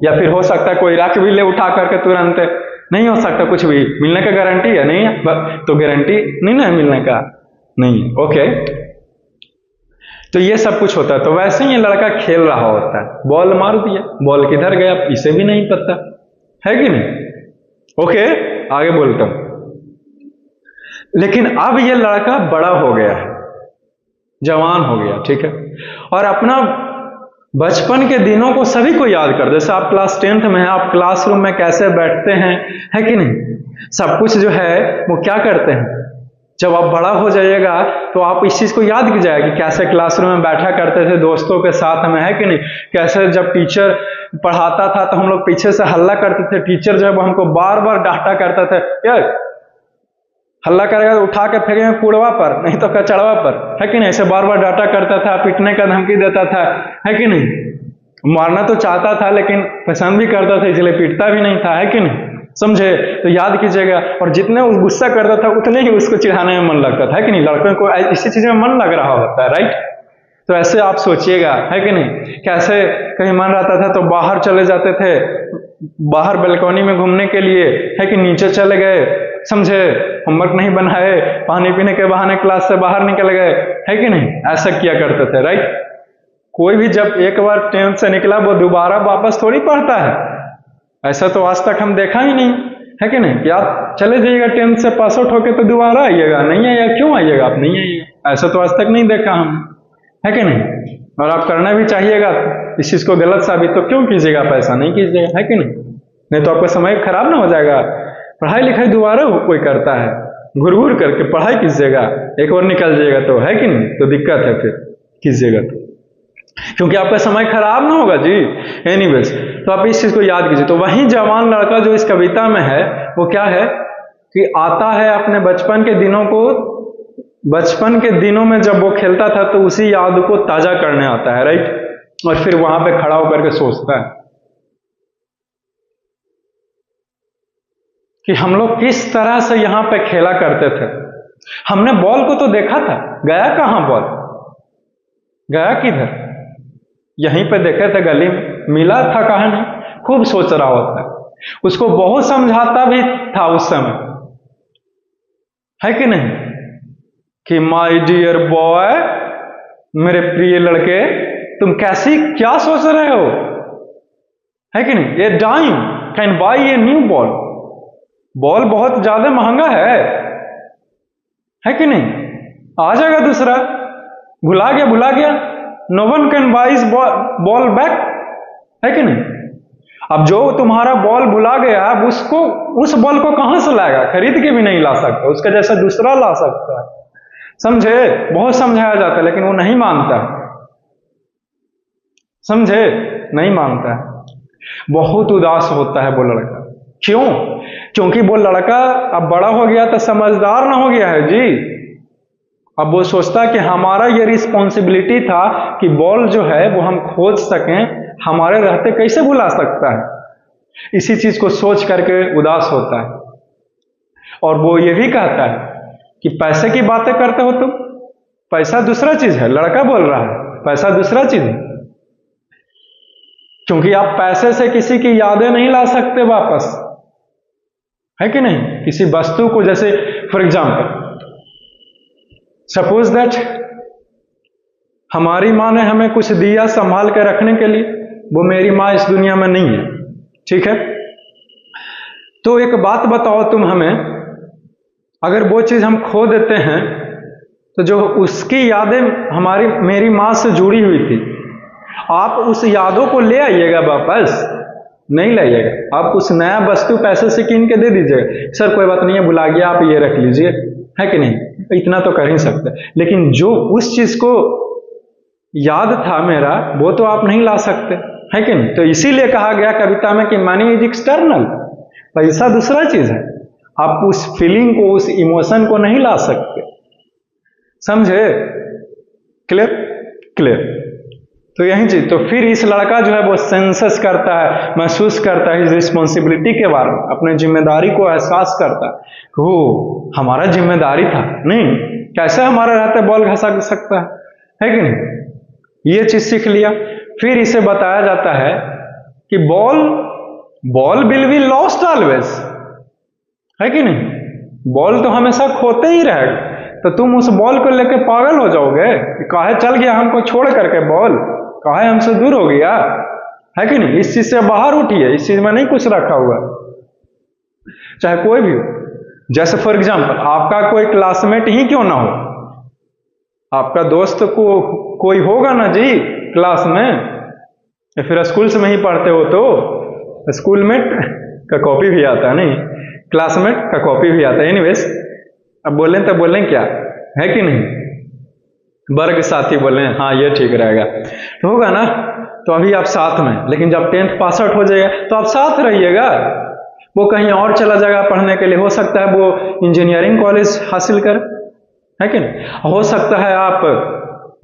या फिर हो सकता है कोई रख भी ले उठा करके तुरंत, नहीं हो सकता कुछ भी, मिलने का गारंटी है नहीं है, तो गारंटी नहीं ना मिलने का, नहीं। ओके, तो ये सब कुछ होता है। तो वैसे ही ये लड़का खेल रहा होता है, बॉल मार दिया, बॉल किधर गया इसे भी नहीं पता, है कि नहीं। ओके, आगे बोलता हूं। लेकिन अब ये लड़का बड़ा हो गया है, जवान हो गया, ठीक है, और अपना बचपन के दिनों को सभी को याद कर, जैसे आप क्लास 10th में हैं, आप क्लासरूम में कैसे बैठते हैं, है कि नहीं, सब कुछ जो है वो क्या करते हैं। जब आप बड़ा हो जाइएगा तो आप इस चीज को याद कीजिएगा कि कैसे क्लासरूम में बैठा करते थे दोस्तों के साथ में, है कि नहीं। कैसे जब टीचर पढ़ाता था तो हम लोग पीछे से हल्ला करते थे, टीचर जो है वो हमको बार बार डांटा करते थे, यार हल्ला करेगा तो उठा के फेंकेंगे कूड़वा पर, नहीं तो कचड़वा पर, है कि नहीं। ऐसे बार बार डांटा करता था, पीटने का धमकी देता था, है कि नहीं। मारना तो चाहता था लेकिन पसंद भी करता था, इसलिए पीटता भी नहीं था, है कि नहीं, समझे। तो याद कीजिएगा, और जितने उस गुस्सा करता था उतने ही उसको चिढ़ाने में मन लगता था, है कि नहीं। लड़कों को इसी चीज में मन लग रहा होता है, राइट। तो ऐसे आप सोचिएगा, है कि नहीं, कैसे कहीं मन रहता था तो बाहर चले जाते थे, बाहर बालकनी में घूमने के लिए, है कि नीचे चले गए, समझे, होमवर्क नहीं बनाए, पानी पीने के बहाने क्लास से बाहर निकल गए, है कि नहीं, ऐसा किया करते थे, राइट। कोई भी जब एक बार 10th से निकला वो दोबारा वापस थोड़ी पढ़ता है, ऐसा तो आज तक हम देखा ही नहीं, है कि नहीं, कि आप चले जाइएगा 10th से पास आउट होके तो दोबारा आइएगा, नहीं आइएगा, क्यों आइएगा आप, नहीं आइएगा, ऐसा तो आज तक नहीं देखा हम, है कि नहीं। और आप करना भी चाहिएगा, इस चीज को गलत साबित तो क्यों कीजिएगा, पैसा नहीं कीजिएगा, है कि नहीं तो आपका समय खराब ना हो जाएगा। पढ़ाई लिखाई दोबारा कोई करता है, घुर घुर करके पढ़ाई कीजिएगा, एक बार निकल जाएगा तो, है कि नहीं, तो दिक्कत है, फिर कीजिएगा तो, क्योंकि आपका समय खराब ना होगा जी। एनीवेज, तो आप इस चीज को याद कीजिए। तो वही जवान लड़का जो इस कविता में है वो क्या है कि आता है अपने बचपन के दिनों को, बचपन के दिनों में जब वो खेलता था तो उसी याद को ताजा करने आता है, राइट। और फिर वहां पे खड़ा होकर के सोचता है कि हम लोग किस तरह से यहां पे खेला करते थे। हमने बॉल को तो देखा था, गया कहां बॉल, गया किधर, यहीं पे देखे थे गली में, मिला था कहां नहीं, खूब सोच रहा होता है। उसको बहुत समझाता भी था उस समय, है कि नहीं, कि माय डियर बॉय, मेरे प्रिय लड़के, तुम कैसी क्या सोच रहे हो, है कि नहीं, ये dime can buy a new ball, ball बहुत ज्यादा महंगा है कि नहीं, आ जाएगा दूसरा, भुला गया, no one can buy ball back, है कि नहीं। अब जो तुम्हारा बॉल भुला गया, अब उसको, उस बॉल को कहां से लाएगा, खरीद के भी नहीं ला सकता, उसका जैसा दूसरा ला सकता है, समझे। बहुत समझाया जाता है लेकिन वो नहीं मानता, समझे, नहीं मानता है, बहुत उदास होता है वो लड़का। क्यों, क्योंकि वो लड़का अब बड़ा हो गया तो समझदार ना हो गया है जी। अब वो सोचता है कि हमारा ये रिस्पॉन्सिबिलिटी था कि बॉल जो है वो हम खोज सकें, हमारे रहते कैसे भुला सकता है, इसी चीज को सोच करके उदास होता है। और वो ये भी कहता है कि पैसे की बातें करते हो तुम, पैसा दूसरा चीज है, लड़का बोल रहा है, पैसा दूसरा चीज है, क्योंकि आप पैसे से किसी की यादें नहीं ला सकते वापस, है कि नहीं। किसी वस्तु को, जैसे फॉर एग्जाम्पल सपोज दैट हमारी माँ ने हमें कुछ दिया संभाल के रखने के लिए, वो मेरी माँ इस दुनिया में नहीं है, ठीक है। तो एक बात बताओ तुम हमें, अगर वो चीज हम खो देते हैं तो जो उसकी यादें हमारी, मेरी माँ से जुड़ी हुई थी, आप उस यादों को ले आइएगा वापस, नहीं लाइएगा। आप कुछ नया वस्तु पैसे से कीन के दे दीजिएगा, सर कोई बात नहीं है, भुला गया, आप ये रख लीजिए, है कि नहीं, इतना तो कर ही सकते। लेकिन जो उस चीज को याद था मेरा, वो तो आप नहीं ला सकते, है कि नहीं। तो इसीलिए कहा गया कविता में कि मनी इज एक्सटर्नल, पैसा दूसरा चीज है, आप उस फीलिंग को, उस इमोशन को नहीं ला सकते, समझे, क्लियर। तो यही चीज, तो फिर इस लड़का जो है वो सेंसस करता है, महसूस करता है इस रिस्पॉन्सिबिलिटी के बारे में, अपने जिम्मेदारी को एहसास करता है, वो हमारा जिम्मेदारी था, नहीं कैसे हमारा रहता बॉल घसा सकता है कि नहीं, ये चीज सीख लिया। फिर इसे बताया जाता है कि ball will be lost always, है कि नहीं, बॉल तो हमेशा खोते ही रहेगा। तो तुम उस बॉल को लेकर पागल हो जाओगे कि काहे चल गया हमको छोड़ करके, बॉल काहे हमसे दूर हो गया, है कि नहीं। इस चीज से बाहर उठिए, इस चीज में नहीं कुछ रखा हुआ, चाहे कोई भी हो। जैसे फॉर एग्जाम्पल आपका कोई क्लासमेट ही क्यों ना हो, आपका दोस्त को कोई होगा ना जी क्लास में, या फिर स्कूल में ही पढ़ते हो तो स्कूलमेट का कॉपी भी आता है, नहीं क्लासमेट का कॉपी भी आता है। एनीवेज, अब बोलें तो बोलें क्या, है कि नहीं, वर्ग साथी बोले, हाँ ये ठीक रहेगा, तो होगा ना। तो अभी आप साथ में, लेकिन जब 10th पास आउट हो जाएगा तो आप साथ रहिएगा, वो कहीं और चला जाएगा पढ़ने के लिए, हो सकता है वो इंजीनियरिंग कॉलेज हासिल करे, है कि नहीं, हो सकता है आप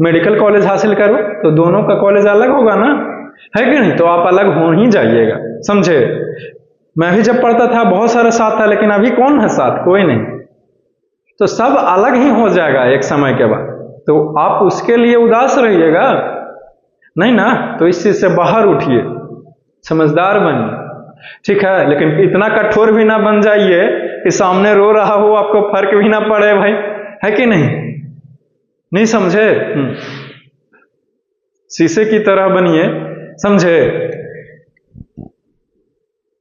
मेडिकल कॉलेज हासिल करो, तो दोनों का कॉलेज अलग होगा ना, है कि नहीं, तो आप अलग हो ही जाइएगा, समझे। मैं भी जब पढ़ता था बहुत सारे साथ था, लेकिन अभी कौन है साथ, कोई नहीं, तो सब अलग ही हो जाएगा एक समय के बाद, तो आप उसके लिए उदास रहिएगा नहीं ना। तो इस चीज से बाहर उठिए, समझदार बनिए, ठीक है, लेकिन इतना कठोर भी ना बन जाइए कि सामने रो रहा हो आपको फर्क भी ना पड़े भाई, है कि नहीं समझे? शीशे की तरह बनिए, समझे,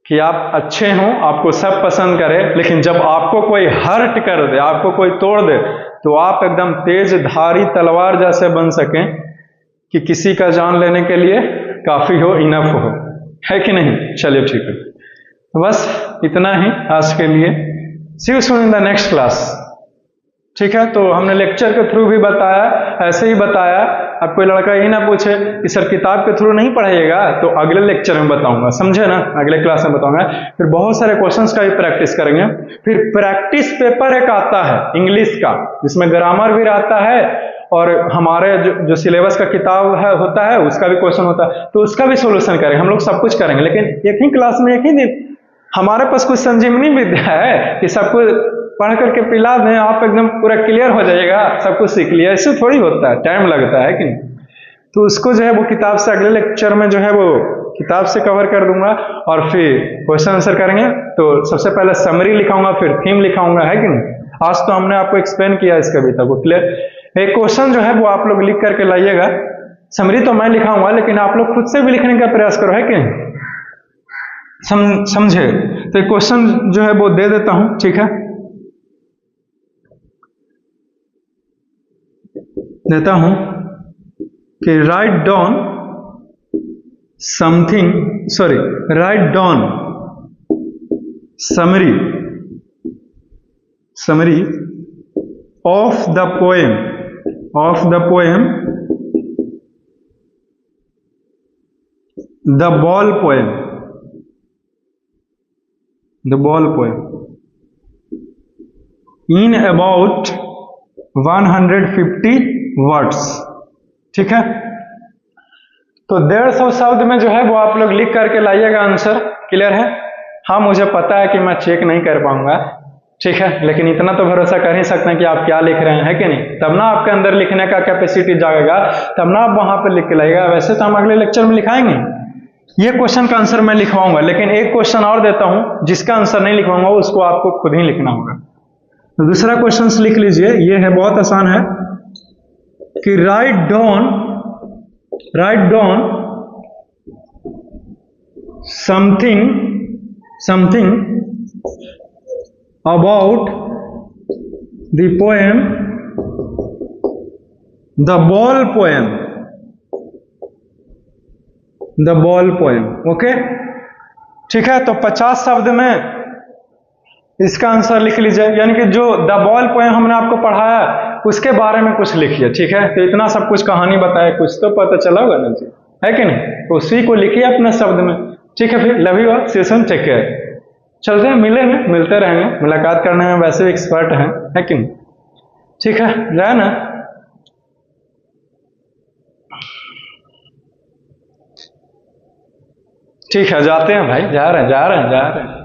कि आप अच्छे हों, आपको सब पसंद करे, लेकिन जब आपको कोई हर्ट कर दे, आपको कोई तोड़ दे, तो आप एकदम तेज धारी तलवार जैसे बन सकें कि किसी का जान लेने के लिए काफी हो, इनफ हो, है कि नहीं? चलिए ठीक है, तो बस इतना ही आज के लिए। See you soon in the next class. ठीक है, तो हमने लेक्चर के थ्रू भी बताया, ऐसे ही बताया। अब कोई लड़का यही ना पूछे कि सर किताब के थ्रू नहीं पढ़ाइएगा, तो अगले लेक्चर में बताऊंगा, समझे ना, अगले क्लास में बताऊंगा। फिर बहुत सारे क्वेश्चंस का भी प्रैक्टिस करेंगे। फिर प्रैक्टिस पेपर एक आता है इंग्लिश का, जिसमें ग्रामर भी रहता है और हमारे जो सिलेबस का किताब है होता है उसका भी क्वेश्चन होता है, तो उसका भी सोल्यूशन करेंगे। हम लोग सब कुछ करेंगे, लेकिन एक ही क्लास में, एक ही दिन। हमारे पास कुछ संजीवनी विद्या है कि सब कुछ पढ़ करके पिला दें, आप एकदम पूरा क्लियर हो जाइएगा, सब कुछ सीख लिया, इससे थोड़ी होता है, टाइम लगता है कि नहीं? तो उसको जो है वो किताब से अगले लेक्चर में जो है वो किताब से कवर कर दूंगा, और फिर क्वेश्चन आंसर करेंगे। तो सबसे पहले समरी लिखाऊंगा, फिर थीम लिखाऊंगा, है कि नहीं? आज तो हमने आपको एक्सप्लेन किया इस कविता को, क्लियर। एक क्वेश्चन जो है वो आप लोग लिख करके लाइएगा, समरी तो मैं लिखाऊंगा, लेकिन आप लोग खुद से भी लिखने का प्रयास करो, है कि नहीं? समझे? तो एक क्वेश्चन जो है वो दे देता हूं, ठीक है, देता हूं कि write down something, sorry, write down summary of the poem the ball poem in about 150 words. ठीक है, तो 150 शब्द में जो है वो आप लोग लिख करके लाइएगा आंसर, क्लियर है? हाँ, मुझे पता है कि मैं चेक नहीं कर पाऊंगा, ठीक है, लेकिन इतना तो भरोसा कर ही सकते हैं कि आप क्या लिख रहे हैं, है कि नहीं? तब ना आपके अंदर लिखने का कैपेसिटी जागेगा, तब ना आप वहां पर लिख के लाइएगा। वैसे तो हम अगले लेक्चर में लिखाएंगे, ये क्वेश्चन का आंसर मैं लिखवाऊंगा, लेकिन एक क्वेश्चन और देता हूं जिसका आंसर नहीं लिखवाऊंगा, उसको आपको खुद ही लिखना होगा। तो दूसरा क्वेश्चन लिख लीजिए, ये है, बहुत आसान है, कि write down something about the poem the ball poem. Okay, ठीक है, तो 50 शब्द में इसका आंसर लिख लीजिए, यानी कि जो द बॉल पोएम हमने आपको पढ़ाया उसके बारे में कुछ लिखिए, ठीक है? तो इतना सब कुछ कहानी बताए, कुछ तो पता चला होगा ना जी, है कि नहीं? तो उसी को लिखिए अपने शब्द में, ठीक है? फिर love you all, see you soon, take care. चलते हैं, मिलते रहेंगे, मुलाकात करने में वैसे भी एक्सपर्ट हैं, है कि नहीं? ठीक है, जाए ना। ठीक है, जाते हैं भाई, जा रहे हैं।